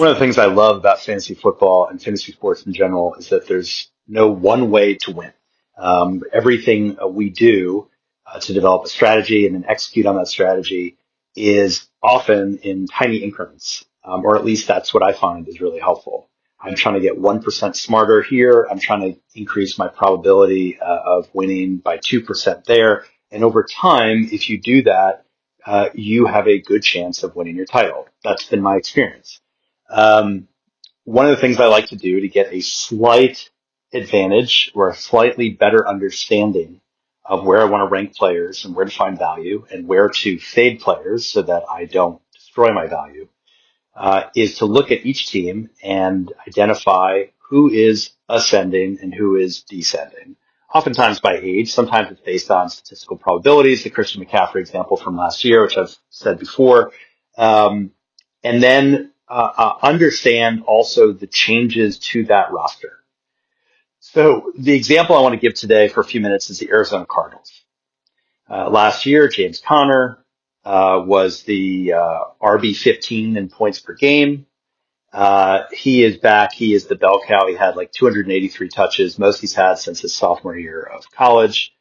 One of the things I love about fantasy football and fantasy sports in general is that there's no one way to win. Everything we do to develop a strategy and then execute on that strategy is often in tiny increments, or at least that's what I find is really helpful. I'm trying to get 1% smarter here. I'm trying to increase my probability of winning by 2% there. And over time, if you do that, you have a good chance of winning your title. That's been my experience. Um, One of the things I like to do to get a slight advantage or a slightly better understanding of where I want to rank players and where to find value and where to fade players so that I don't destroy my value, is to look at each team and identify who is ascending and who is descending. Oftentimes by age, sometimes it's based on statistical probabilities, the Christian McCaffrey example from last year, which I've said before. And then understand also the changes to that roster. So the example I want to give today for a few minutes is the Arizona Cardinals. Last year, James Conner was the RB15 in points per game. He is back. He is the bell cow. He had like 283 touches, most he's had since his sophomore year of college.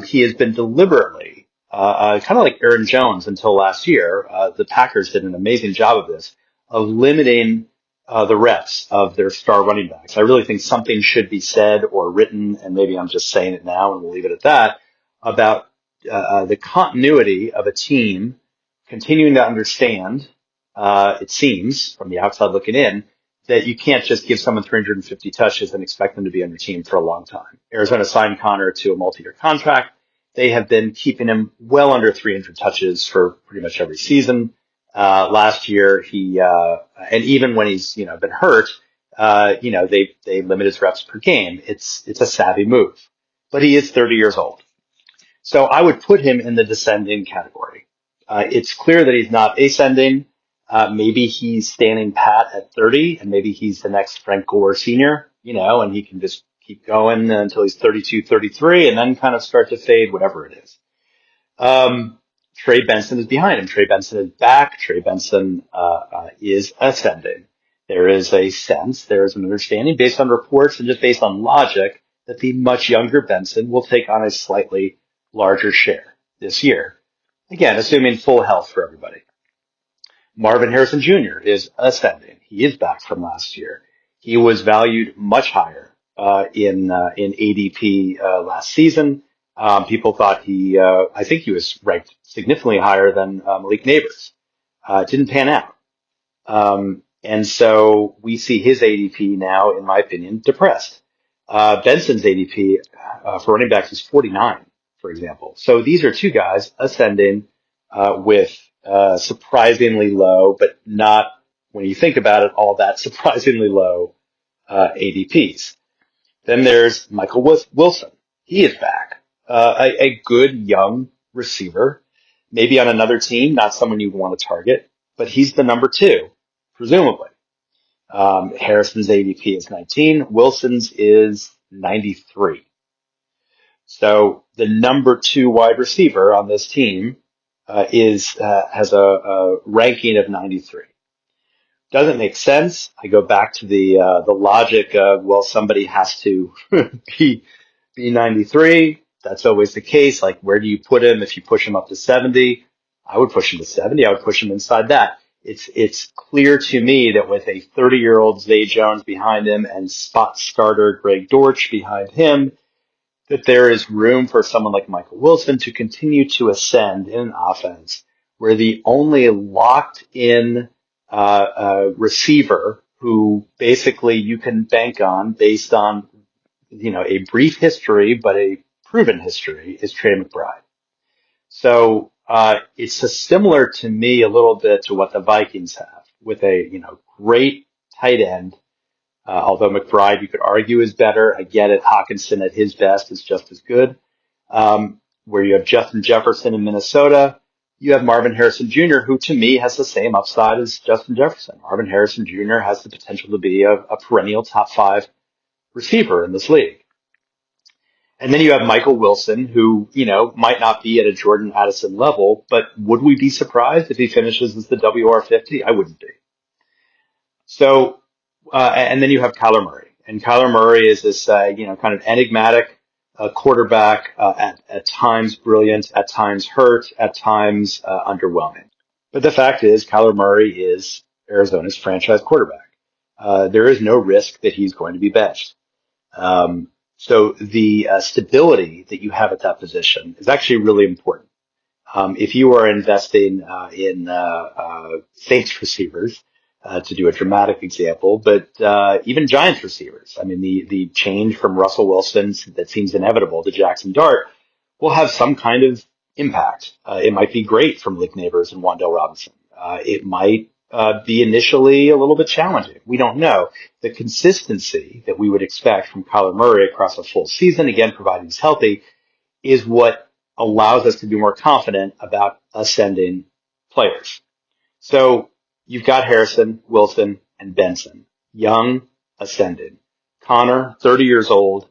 He has been deliberately, kind of like Aaron Jones until last year. The Packers did an amazing job of this, of limiting the reps of their star running backs. I really think something should be said or written, and maybe I'm just saying it now and we'll leave it at that, about the continuity of a team continuing to understand, it seems, from the outside looking in, that you can't just give someone 350 touches and expect them to be on your team for a long time. Arizona signed Connor to a multi-year contract. They have been keeping him well under 300 touches for pretty much every season. Last year, and even when he's, been hurt, they limit his reps per game. It's a savvy move, but he is 30 years old. So I would put him in the descending category. It's clear that he's not ascending. Maybe he's standing pat at 30 and maybe he's the next Frank Gore senior, and he can just keep going until he's 32, 33 and then kind of start to fade, whatever it is. Trey Benson is behind him. Trey Benson is back. Trey Benson, is ascending. There is a sense, there is an understanding based on reports and just based on logic that the much younger Benson will take on a slightly larger share this year. Again, assuming full health for everybody. Marvin Harrison Jr. is ascending. He is back from last year. He was valued much higher in ADP last season. People thought I think he was ranked significantly higher than Malik Neighbors. It didn't pan out. And so we see his ADP now, in my opinion, depressed. Benson's ADP for running backs is 49, for example. So these are two guys ascending with surprisingly low, but not, when you think about it, all that surprisingly low ADPs. Then there's Michael Wilson. He is back. A good young receiver, maybe on another team, not someone you want to target, but he's the number 2, presumably. Harrison's ADP is 19. Wilson's is 93. So the number 2 wide receiver on this team has a ranking of 93. Doesn't make sense. I go back to the logic of, well, somebody has to be 93. That's always the case. Like, where do you put him? If you push him up to 70, I would push him to 70. I would push him inside that. It's clear to me that with a 30-year-old Zay Jones behind him and spot starter Greg Dortch behind him, that there is room for someone like Michael Wilson to continue to ascend in an offense where the only locked in receiver who basically you can bank on based on a brief history but a proven history is Trey McBride. So it's similar to me a little bit to what the Vikings have with a great tight end. Although McBride, you could argue, is better. I get it. Hawkinson at his best is just as good. Where you have Justin Jefferson in Minnesota, you have Marvin Harrison Jr., who to me has the same upside as Justin Jefferson. Marvin Harrison Jr. has the potential to be a perennial top 5 receiver in this league. And then you have Michael Wilson, who, might not be at a Jordan Addison level, but would we be surprised if he finishes as the WR50? I wouldn't be. So, and then you have Kyler Murray, and Kyler Murray is this, kind of enigmatic quarterback, at times brilliant, at times hurt, at times underwhelming. But the fact is, Kyler Murray is Arizona's franchise quarterback. There is no risk that he's going to be benched. So the stability that you have at that position is actually really important. If you are investing in Saints receivers, to do a dramatic example, but even Giants receivers, I mean, the change from Russell Wilson that seems inevitable to Jackson Dart will have some kind of impact. It might be great from Lick Neighbors and Wan'Dale Robinson. It might be initially a little bit challenging. We don't know. The consistency that we would expect from Kyler Murray across a full season, again, provided he's healthy, is what allows us to be more confident about ascending players. So you've got Harrison, Wilson, and Benson, young, ascending. Connor, 30 years old,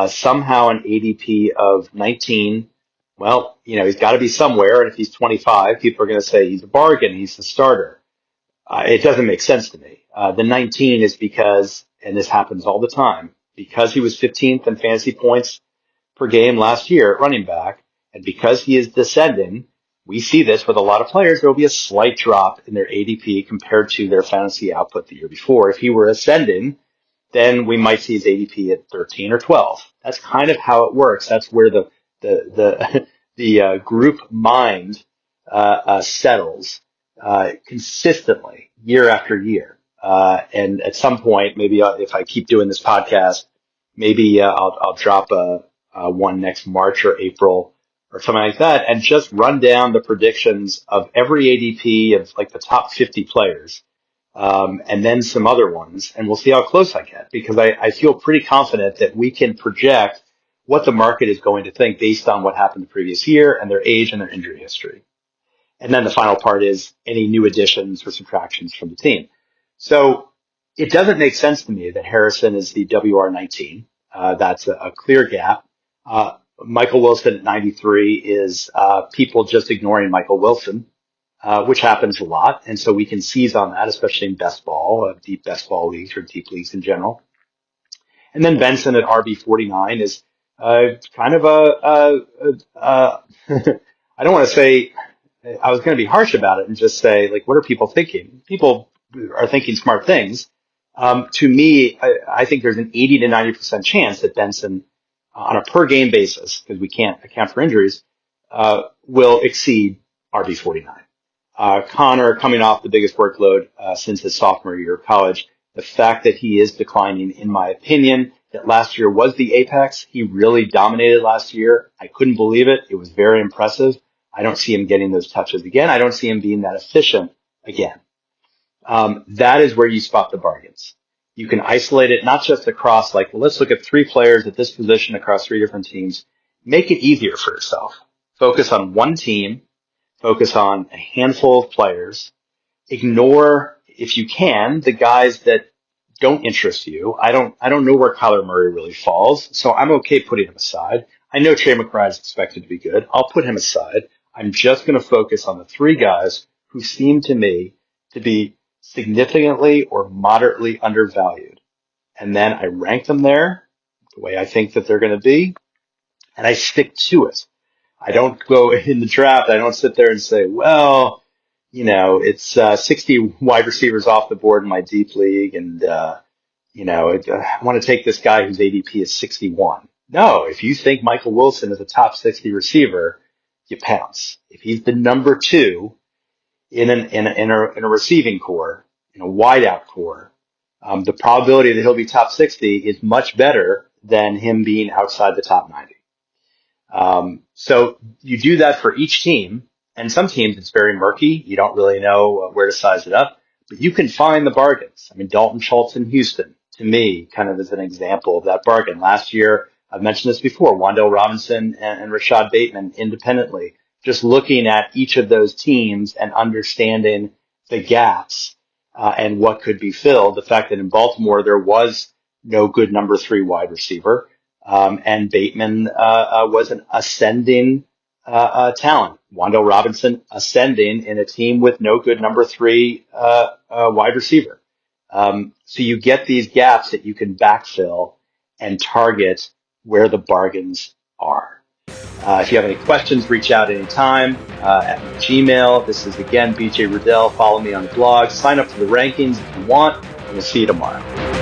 somehow an ADP of 19. Well, he's got to be somewhere. And if he's 25, people are going to say he's a bargain. He's the starter. It doesn't make sense to me. The 19 is because, and this happens all the time, because he was 15th in fantasy points per game last year at running back, and because he is descending, we see this with a lot of players. There will be a slight drop in their ADP compared to their fantasy output the year before. If he were ascending, then we might see his ADP at 13 or 12. That's kind of how it works. That's where the group mind settles consistently year after year. And at some point, maybe if I keep doing this podcast, maybe I'll drop one next March or April or something like that, and just run down the predictions of every ADP of like the top 50 players, and then some other ones, and we'll see how close I get, because I feel pretty confident that we can project what the market is going to think based on what happened the previous year and their age and their injury history. And then the final part is any new additions or subtractions from the team. So it doesn't make sense to me that Harrison is the WR19. That's a clear gap. Michael Wilson at 93 is people just ignoring Michael Wilson, which happens a lot. And so we can seize on that, especially in best ball, deep best ball leagues or deep leagues in general. And then Benson at RB49 is kind of I don't want to say, I was going to be harsh about it and just say, like, what are people thinking? People are thinking smart things. To me, I think there's an 80 to 90% chance that Benson, on a per game basis, because we can't account for injuries, will exceed RB49. Connor, coming off the biggest workload since his sophomore year of college, the fact that he is declining, in my opinion, that last year was the apex. He really dominated last year. I couldn't believe it. It was very impressive. I don't see him getting those touches again. I don't see him being that efficient again. That is where you spot the bargains. You can isolate it not just across, like, well, let's look at 3 players at this position across 3 different teams. Make it easier for yourself. Focus on one team. Focus on a handful of players. Ignore, if you can, the guys that don't interest you. I don't know where Kyler Murray really falls, so I'm okay putting him aside. I know Trey McBride is expected to be good. I'll put him aside. I'm just going to focus on the 3 guys who seem to me to be significantly or moderately undervalued. And then I rank them there the way I think that they're going to be, and I stick to it. I don't go in the draft. I don't sit there and say, well, it's 60 wide receivers off the board in my deep league, and I want to take this guy whose ADP is 61. No, if you think Michael Wilson is a top 60 receiver, you pounce. If he's the number 2 in a receiving core, in a wideout core, the probability that he'll be top 60 is much better than him being outside the top 90. So you do that for each team, and some teams it's very murky. You don't really know where to size it up, but you can find the bargains. I mean, Dalton Schultz in Houston, to me, kind of is an example of that bargain. Last year, I've mentioned this before, Wan'Dale Robinson and Rashad Bateman independently, just looking at each of those teams and understanding the gaps and what could be filled. The fact that in Baltimore there was no good number 3 wide receiver, and Bateman was an ascending talent. Wan'Dale Robinson ascending in a team with no good number 3 wide receiver. So you get these gaps that you can backfill and target where the bargains are. If you have any questions, reach out anytime at my Gmail. This is again BJ Rudell. Follow me on the blog. Sign up for the rankings if you want, and we'll see you tomorrow.